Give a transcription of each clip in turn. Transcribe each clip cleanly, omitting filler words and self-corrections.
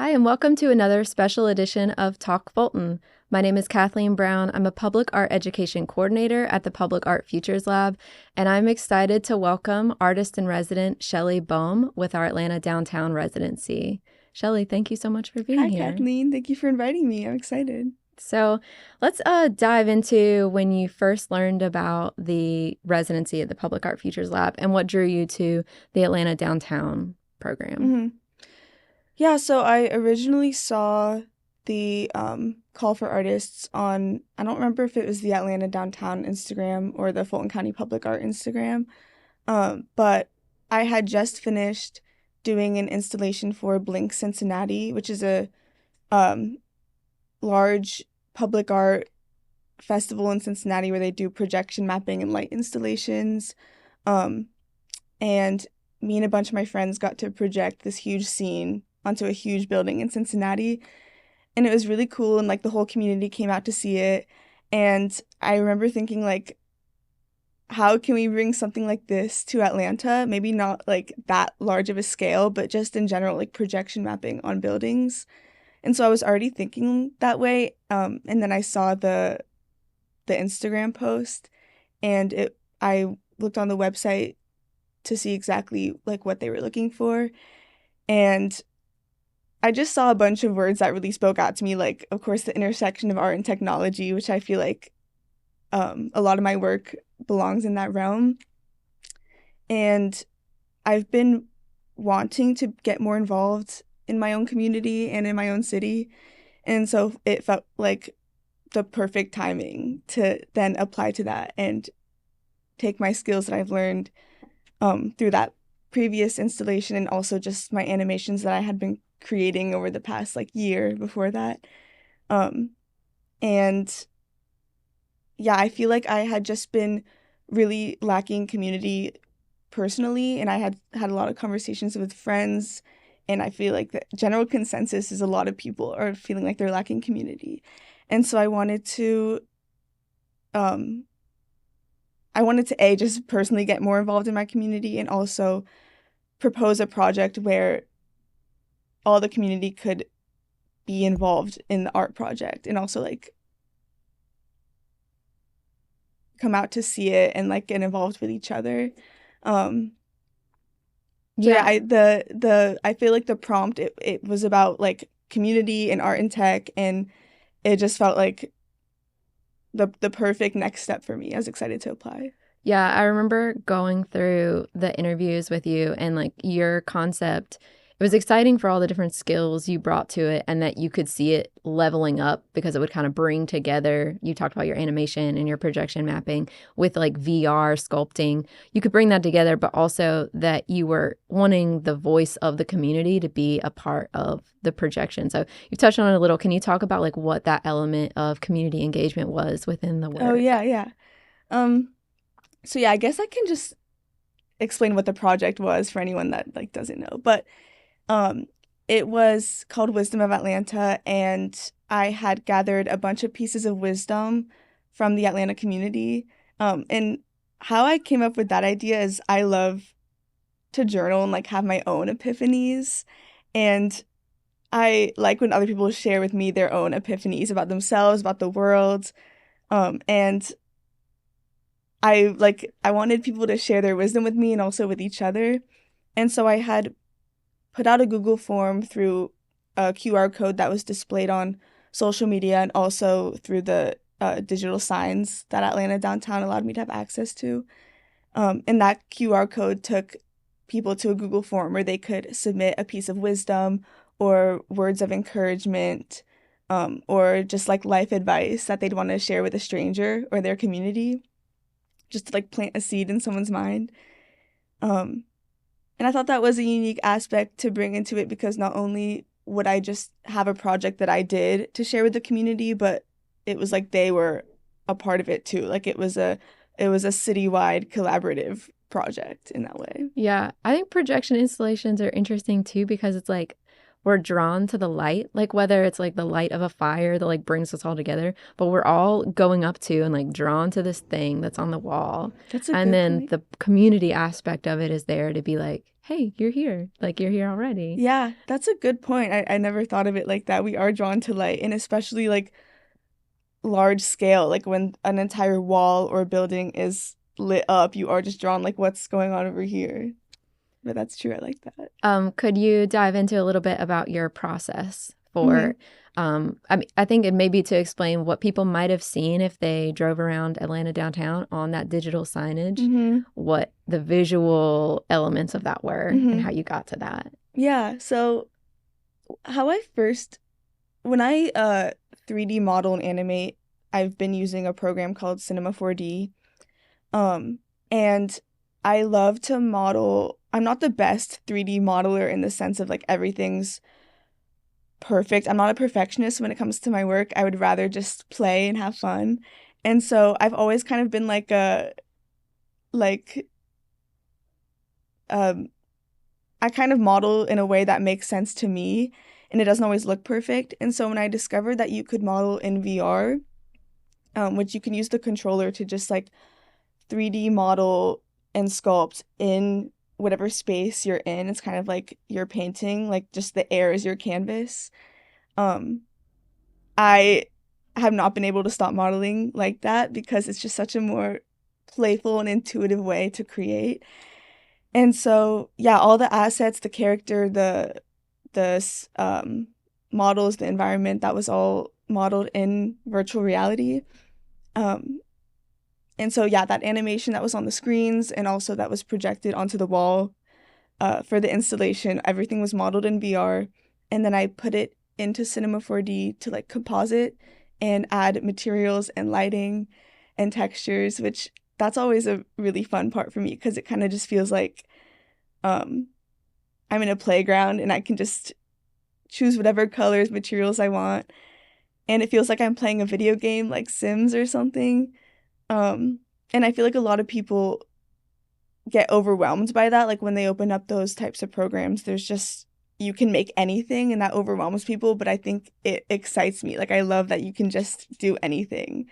Hi, and welcome to another special edition of Talk Fulton. My name is Kathleen Brown. I'm a public art education coordinator at the Public Art Futures Lab, and I'm excited to welcome artist in resident Shelly Boehm with our Atlanta Downtown residency. Shelly, thank you so much for being Hi, here. Kathleen. Thank you for inviting me. I'm excited. So let's dive into when you first learned about the residency at the Public Art Futures Lab and what drew you to the Atlanta Downtown program. Yeah, so I originally saw the call for artists on, I don't remember if it was the Atlanta Downtown Instagram or the Fulton County Public Art Instagram, but I had just finished doing an installation for Blink Cincinnati, which is a large public art festival in Cincinnati where they do projection mapping and light installations. And me and a bunch of my friends got to project this huge scene onto a huge building in Cincinnati. And it was really cool, and like the whole community came out to see it. And I remember thinking, like, how can we bring something like this to Atlanta? Maybe not like that large of a scale, but just in general, like projection mapping on buildings. And so I was already thinking that way. And then I saw the Instagram post, and I looked on the website to see exactly like what they were looking for. And I just saw a bunch of words that really spoke out to me, like, of course, the intersection of art and technology, which I feel like a lot of my work belongs in that realm. And I've been wanting to get more involved in my own community and in my own city. And so it felt like the perfect timing to then apply to that and take my skills that I've learned through that previous installation and also just my animations that I had been creating over the past like year before that. And yeah, I feel like I had just been really lacking community personally, and I had a lot of conversations with friends, and I feel like the general consensus is a lot of people are feeling like they're lacking community. And so um I wanted to just personally get more involved in my community and also propose a project where all the community could be involved in the art project and also like come out to see it and like get involved with each other. So yeah, I feel like the prompt it was about like community and art and tech, and it just felt like the perfect next step for me. I was excited to apply. Yeah, I remember going through the interviews with you and like your concept. It was exciting for all the different skills you brought to it and that you could see it leveling up because it would kind of bring together. You talked about your animation and your projection mapping with like VR sculpting. You could bring that together, but also that you were wanting the voice of the community to be a part of the projection. So you touched on it a little. Can you talk about like what that element of community engagement was within the work? Oh yeah. So yeah, I guess I can just explain what the project was for anyone that like doesn't know. But um it was called Wisdom of Atlanta, and I had gathered a bunch of pieces of wisdom from the Atlanta community. And how I came up with that idea is I love to journal and like have my own epiphanies. And I like when other people share with me their own epiphanies about themselves, about the world. And I wanted people to share their wisdom with me and also with each other. And so I had put out a Google form through a QR code that was displayed on social media and also through the digital signs that Atlanta Downtown allowed me to have access to. And that QR code took people to a Google form where they could submit a piece of wisdom or words of encouragement, or just like life advice that they'd want to share with a stranger or their community, just to like plant a seed in someone's mind. Um, and I thought that was a unique aspect to bring into it because not only would I just have a project that I did to share with the community, but it was like they were a part of it too. Like it was a citywide collaborative project in that way. Yeah, I think projection installations are interesting too because it's like we're drawn to the light, like whether it's like the light of a fire that like brings us all together, but we're all going up to and like drawn to this thing that's on the wall. That's a And good then point. the community aspect of it is there to be like, hey, you're here. Like, you're here already. Yeah, that's a good point. I never thought of it like that. We are drawn to light, and especially like large scale, like when an entire wall or building is lit up, you are just drawn like what's going on over here. But that's true. I like that. Could you dive into a little bit about your process Hmm. for, I mean, I think it may be to explain what people might have seen if they drove around Atlanta downtown on that digital signage, Hmm. what the visual elements of that were and Hmm. how you got to that. Yeah, so how I first when I 3D model and animate, I've been using a program called Cinema 4D. Um, and I love to model. I'm not the best 3D modeler in the sense of like everything's perfect. I'm not a perfectionist when it comes to my work. I would rather just play and have fun. And so I've always kind of been like um I kind of model in a way that makes sense to me, and it doesn't always look perfect. And so when I discovered that you could model in VR, which you can use the controller to just like 3D model and sculpt in whatever space you're in. It's kind of like you're painting, like just the air is your canvas. Um, I have not been able to stop modeling like that because it's just such a more playful and intuitive way to create. And so, yeah, all the assets, the character, the models, the environment, that was all modeled in virtual reality. Um, And so, yeah, that animation that was on the screens and also that was projected onto the wall for the installation, everything was modeled in VR. And then I put it into Cinema 4D to like composite and add materials and lighting and textures, which that's always a really fun part for me because it kind of just feels like um, I'm in a playground and I can just choose whatever colors, materials I want. And it feels like I'm playing a video game like Sims or something. Um, and I feel like a lot of people get overwhelmed by that. Like when they open up those types of programs, there's just, you can make anything and that overwhelms people. But I think it excites me. Like I love that you can just do anything.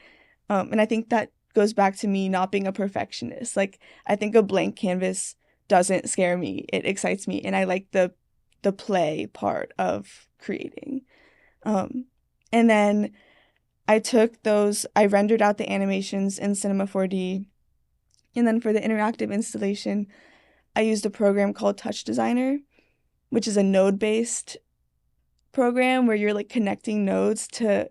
And I think that goes back to me not being a perfectionist. Like I think a blank canvas doesn't scare me. It excites me. And I like the play part of creating. Um, and then I rendered out the animations in Cinema 4D. And then for the interactive installation, I used a program called Touch Designer, which is a node-based program where you're like connecting nodes to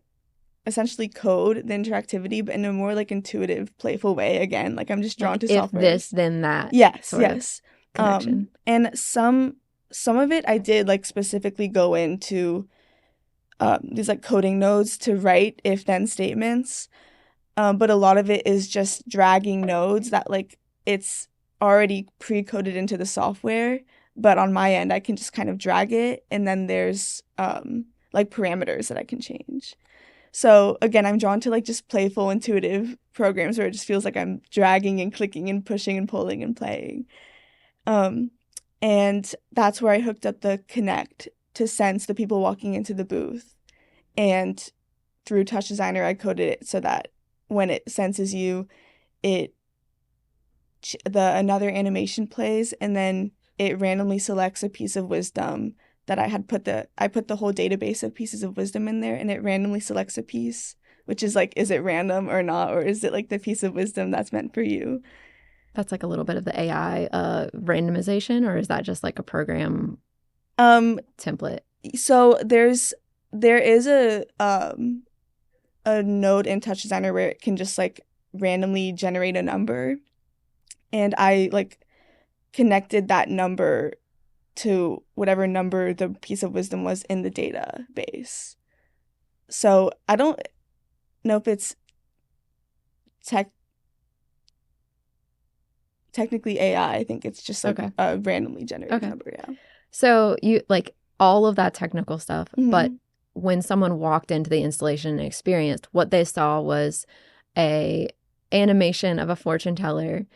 essentially code the interactivity, but in a more like intuitive, playful way. Again, like I'm just drawn Like, to if software. this, then that Yes, sort of yes. connection. And some of it I did like specifically go into these like coding nodes to write if then statements. But a lot of it is just dragging nodes that like it's already pre-coded into the software, but on my end I can just kind of drag it and then there's like parameters that I can change. So again, I'm drawn to like just playful, intuitive programs where it just feels like I'm dragging and clicking and pushing and pulling and playing. Um, and that's where I hooked up the Connect to sense the people walking into the booth. And through Touch Designer, I coded it so that when it senses you, it the another animation plays, and then it randomly selects a piece of wisdom that I put the whole database of pieces of wisdom in there, and it randomly selects a piece, which is like, is it random or not, or is it like the piece of wisdom that's meant for you? That's like a little bit of the AI randomization, or is that just like a program Um, template? so there is a node in Touch Designer where it can just like randomly generate a number, and I like connected that number to whatever number the piece of wisdom was in the database. So I don't know if it's tech technically AI. I think it's just like Okay. a randomly generated Okay. number. Yeah. So you like all of that technical stuff, but Hmm. when someone walked into the installation and experienced, what they saw was a animation of a fortune teller.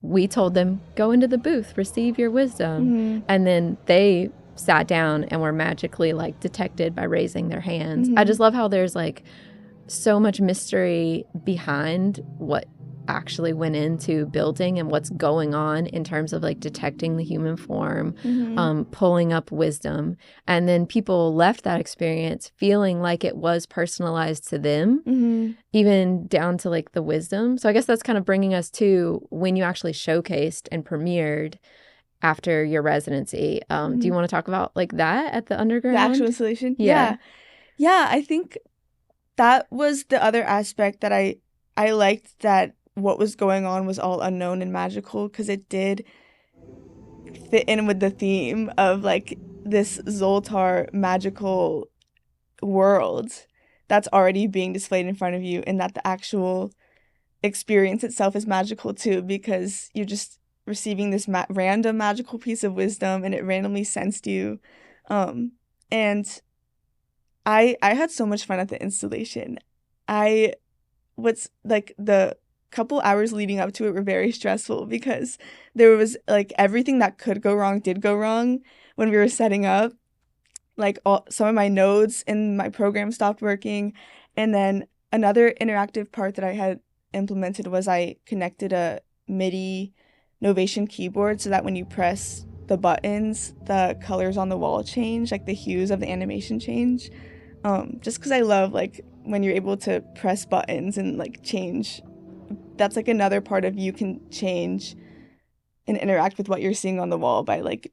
We told them, go into the booth, receive your wisdom. Hmm. And then they sat down and were magically like detected by raising their hands. I Hmm. just love how there's like so much mystery behind what actually went into building and what's going on in terms of like detecting the human form, pulling up wisdom. And then people left that experience feeling like it was personalized to them, even down to like the wisdom. So I guess that's kind of bringing us to when you actually showcased and premiered after your residency. Do you want to talk about like that at the underground? The actual installation? Yeah. Yeah, I think that was the other aspect that I liked, that what was going on was all unknown and magical, because it did fit in with the theme of like this Zoltar magical world that's already being displayed in front of you, and that the actual experience itself is magical too, because you're just receiving this random magical piece of wisdom and it randomly sensed you. And I had so much fun at the installation. What's like the couple hours leading up to it were very stressful, because there was like everything that could go wrong did go wrong when we were setting up. Like some of my nodes in my program stopped working, and then another interactive part that I had implemented was I connected a MIDI Novation keyboard so that when you press the buttons, the colors on the wall change, like the hues of the animation change. Just because I love like when you're able to press buttons and like change. That's like another part of you can change and interact with what you're seeing on the wall by like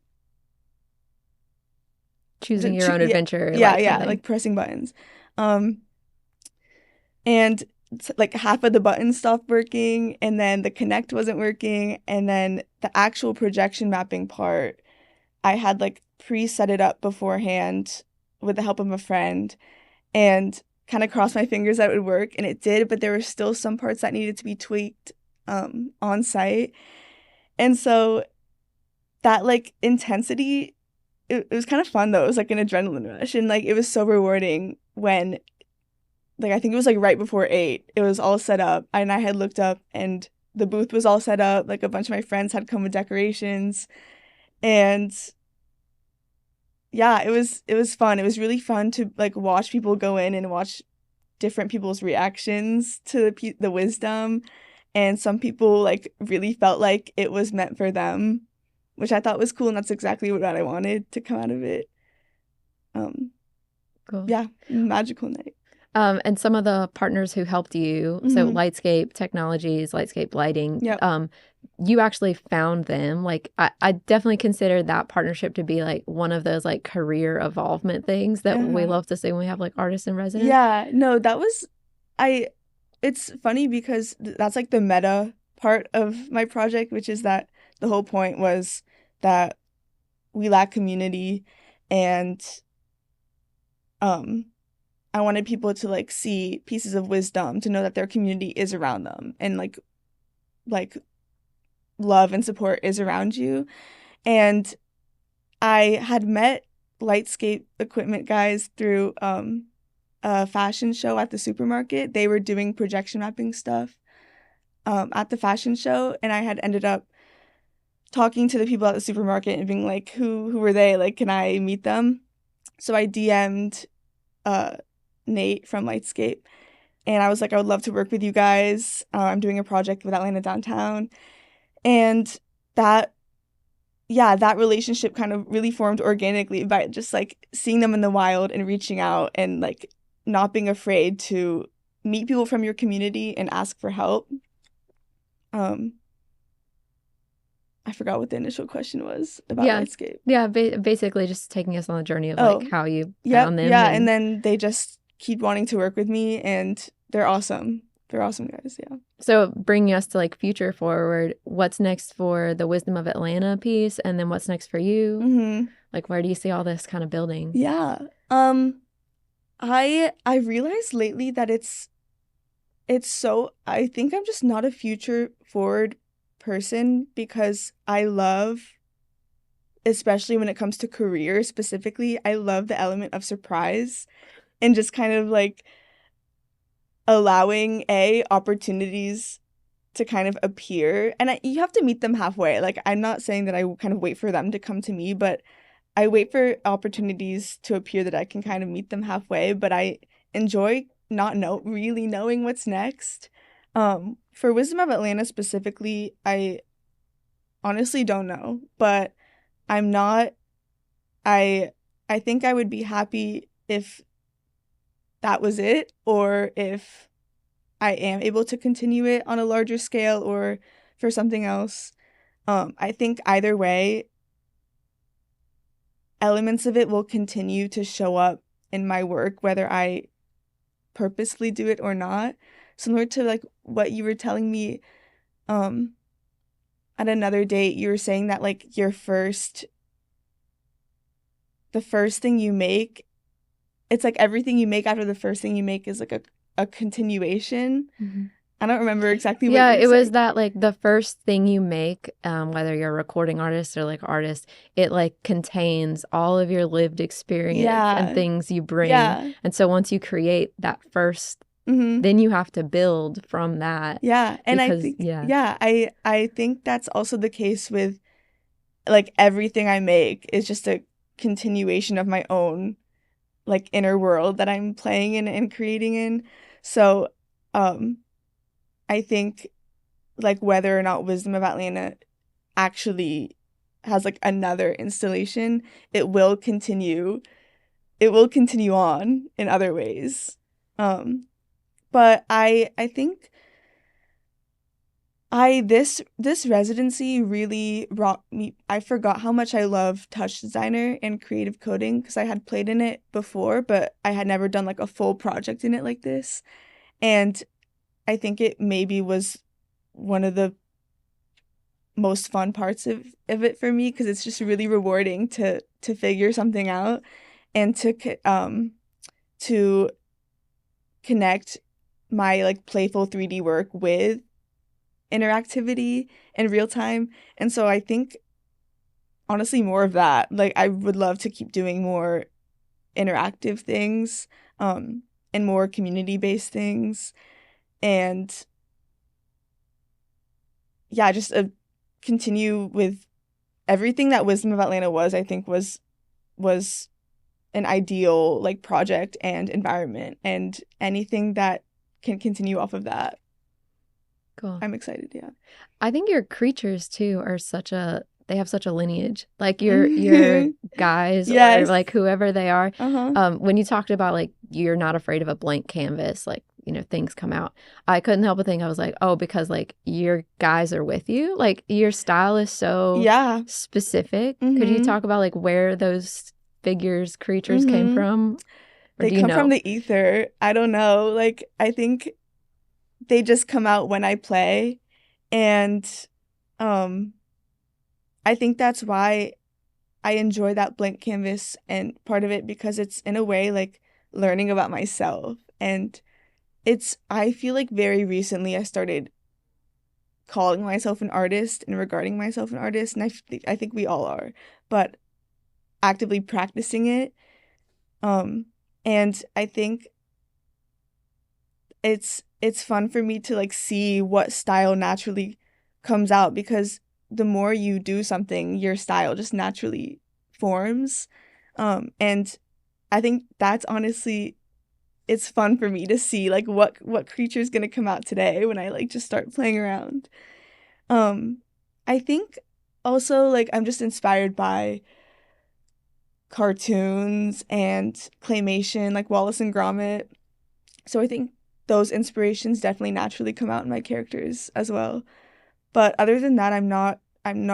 choosing your own adventure. Like pressing buttons. And like half of the buttons stopped working, and then the connect wasn't working, and then the actual projection mapping part, I had like pre-set it up beforehand with the help of a friend, and kind of crossed my fingers that it would work, and it did, but there were still some parts that needed to be tweaked on site. And so that like intensity, it was kind of fun though. It was like an adrenaline rush, and like it was so rewarding when like I think it was like right before 8, it was all set up, and I had looked up and the booth was all set up, like a bunch of my friends had come with decorations, and yeah, it was fun. It was really fun to like watch people go in and watch different people's reactions to the wisdom, and some people like really felt like it was meant for them, which I thought was cool, and that's exactly what I wanted to come out of it. Cool. Yeah, magical night. And some of the partners who helped you, so Lightscape Technologies, Lightscape Lighting, you actually found them. Like I definitely consider that partnership to be like one of those like career evolvement things that we love to see when we have like artists in residence. Yeah, no, that was it's funny because that's like the meta part of my project, which is that the whole point was that we lack community, and I wanted people to like see pieces of wisdom, to know that their community is around them, and like love and support is around you. And I had met Lightscape equipment guys through a fashion show at the supermarket. They were doing projection mapping stuff at the fashion show, and I had ended up talking to the people at the supermarket and being like, who were they? Like, can I meet them? So I DM'd Nate from Lightscape, and I was like, I would love to work with you guys. I'm doing a project with Atlanta Downtown. And that relationship kind of really formed organically by just like seeing them in the wild and reaching out, and like not being afraid to meet people from your community and ask for help. I forgot what the initial question was about Lightscape. Yeah, basically just taking us on the journey of like how you found them. Yeah, and then they just keep wanting to work with me, and they're awesome. They're awesome guys, yeah. So bringing us to like future forward, what's next for the Wisdom of Atlanta piece, and then what's next for you? Like, where do you see all this kind of building? Yeah, I realized lately that it's so, I think I'm just not a future forward person, because I love, especially when it comes to career specifically, I love the element of surprise and just kind of like allowing opportunities to kind of appear, and you have to meet them halfway. Like, I'm not saying that I kind of wait for them to come to me, but I wait for opportunities to appear that I can kind of meet them halfway. But I enjoy not really knowing what's next, For Wisdom of Atlanta specifically, I honestly don't know, but I'm not I I think I would be happy if that was it, or if I am able to continue it on a larger scale or for something else. I think either way, elements of it will continue to show up in my work, whether I purposely do it or not. Similar to like what you were telling me um at another date, you were saying that like the first thing you make, it's like everything you make after the first thing you make is like a continuation. Mhm. I don't remember exactly what Yeah, you were it was saying. that like the first thing you make, whether you're a recording artist or like artist, it like contains all of your lived experience and Yeah. things you bring. Yeah. And so once you create that first, Mm-hmm. then you have to build from that Yeah. And I because, think, yeah. yeah, I think that's also the case with like everything I make is just a continuation of my own like inner world that I'm playing in and creating in. So, um, I think like whether or not Wisdom of Atlanta actually has like another installation, it will continue. It will continue on in other ways. But I think this residency really brought me. I forgot how much I love touch designer and creative coding because I had played in it before, but I had never done like a full project in it like this. And I think it maybe was one of the most fun parts of it for me because it's just really rewarding to figure something out and to connect my like playful 3D work with interactivity in real time. And so I think honestly more of that. Like I would love to keep doing more interactive things and more community-based things and yeah, just continue with everything that Wisdom of Atlanta was, I think was an ideal like project and environment and anything that can continue off of that. Cool. I'm excited, yeah. I think your creatures too are they have such a lineage. Like your guys or Yes. like whoever they are. Uh-huh. When you talked about like you're not afraid of a blank canvas, like, things come out. I couldn't help but think I was like, oh, because like your guys are with you. Like your style is so Yeah. specific. Could you Mm-hmm. talk about like where those figures, creatures came Mm-hmm. from? Or They do you come from know? the ether. I don't know. Like I think they just come out when I play and um I think that's why I enjoy that blank canvas and part of it because it's in a way like learning about myself and I feel like very recently I started calling myself an artist and regarding myself an artist and I think we all are, but actively practicing it um and I think it's fun for me to like see what style naturally comes out because the more you do something, your style just naturally forms. And I think that's honestly it's fun for me to see like what creature is gonna come out today when I like just start playing around. Um, I think also like I'm just inspired by cartoons and claymation like Wallace and Gromit. So I think those inspirations definitely naturally come out in my characters as well. But other than that, I'm not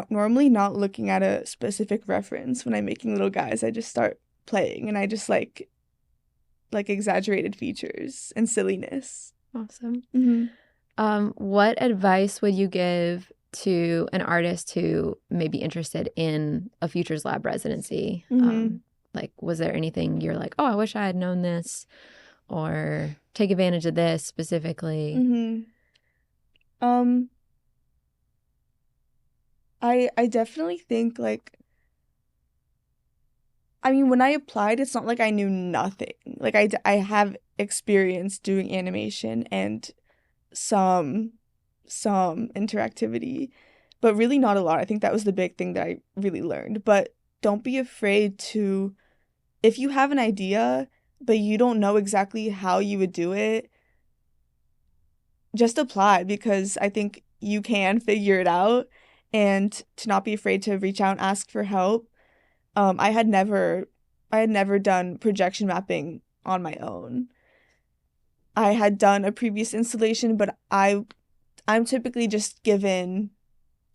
normally not looking at a specific reference when I'm making little guys. I just start playing and I just like exaggerated features and silliness. Awesome. Mm-hmm. What advice would you give to an artist who may be interested in a Futures Lab residency? Mm-hmm. Like, was there anything you're like, oh, I wish I had known this, or take advantage of this specifically? Mm-hmm. Um, I definitely think like I mean when I applied, it's not like I knew nothing. Like I have experience doing animation and some interactivity, but really not a lot. I think that was the big thing that I really learned. But don't be afraid to, if you have an idea, but you don't know exactly how you would do it, just apply, because I think you can figure it out, and to not be afraid to reach out and ask for help. I had never done projection mapping on my own. I had done a previous installation, but I'm typically just given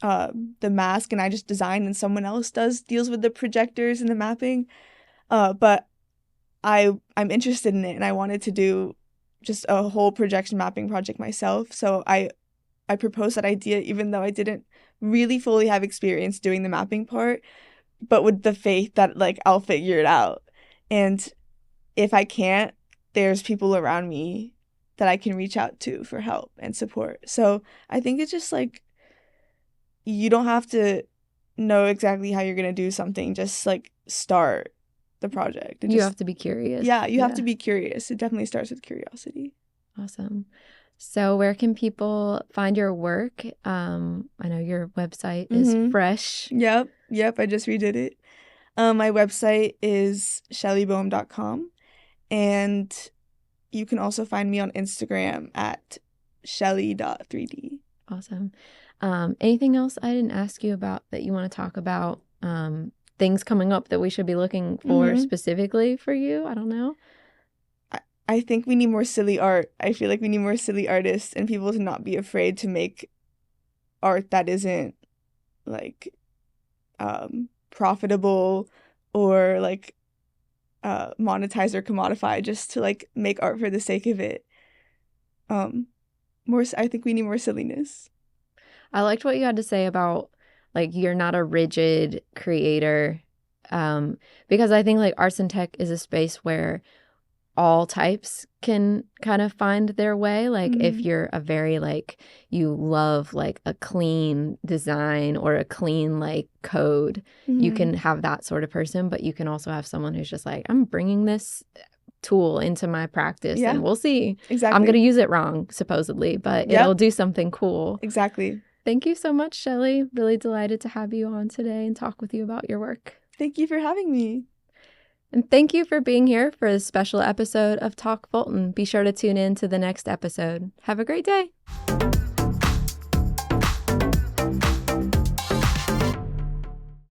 the mask and I just design, and someone else deals with the projectors and the mapping. But I'm interested in it, and I wanted to do just a whole projection mapping project myself. So I proposed that idea, even though I didn't really fully have experience doing the mapping part, but with the faith that like I'll figure it out. And if I can't, there's people around me that I can reach out to for help and support. So I think it's just like, you don't have to know exactly how you're going to do something. Just like start the project. And You just, have to be curious. yeah, you have to be curious. It definitely starts with curiosity. Awesome. So where can people find your work? I know your website is fresh. Yep. I just redid it. My website is shellyboehm.com, and you can also find me on Instagram at shelly.3d. Awesome. Anything else I didn't ask you about that you want to talk about? Things coming up that we should be looking for specifically for you? I don't know. I think we need more silly art. I feel like we need more silly artists and people to not be afraid to make art that isn't like profitable or like monetized or commodified, just to like make art for the sake of it. I think we need more silliness. I liked what you had to say about like you're not a rigid creator, because I think like arts and tech is a space where all types can kind of find their way. Like if you're a very like, you love like a clean design or a clean like code, you can have that sort of person, but you can also have someone who's just like, I'm bringing this tool into my practice and we'll see. Exactly. I'm going to use it wrong, supposedly, but it'll do something cool. Exactly. Thank you so much, Shelly. Really delighted to have you on today and talk with you about your work. Thank you for having me. And thank you for being here for this special episode of Talk Fulton. Be sure to tune in to the next episode. Have a great day.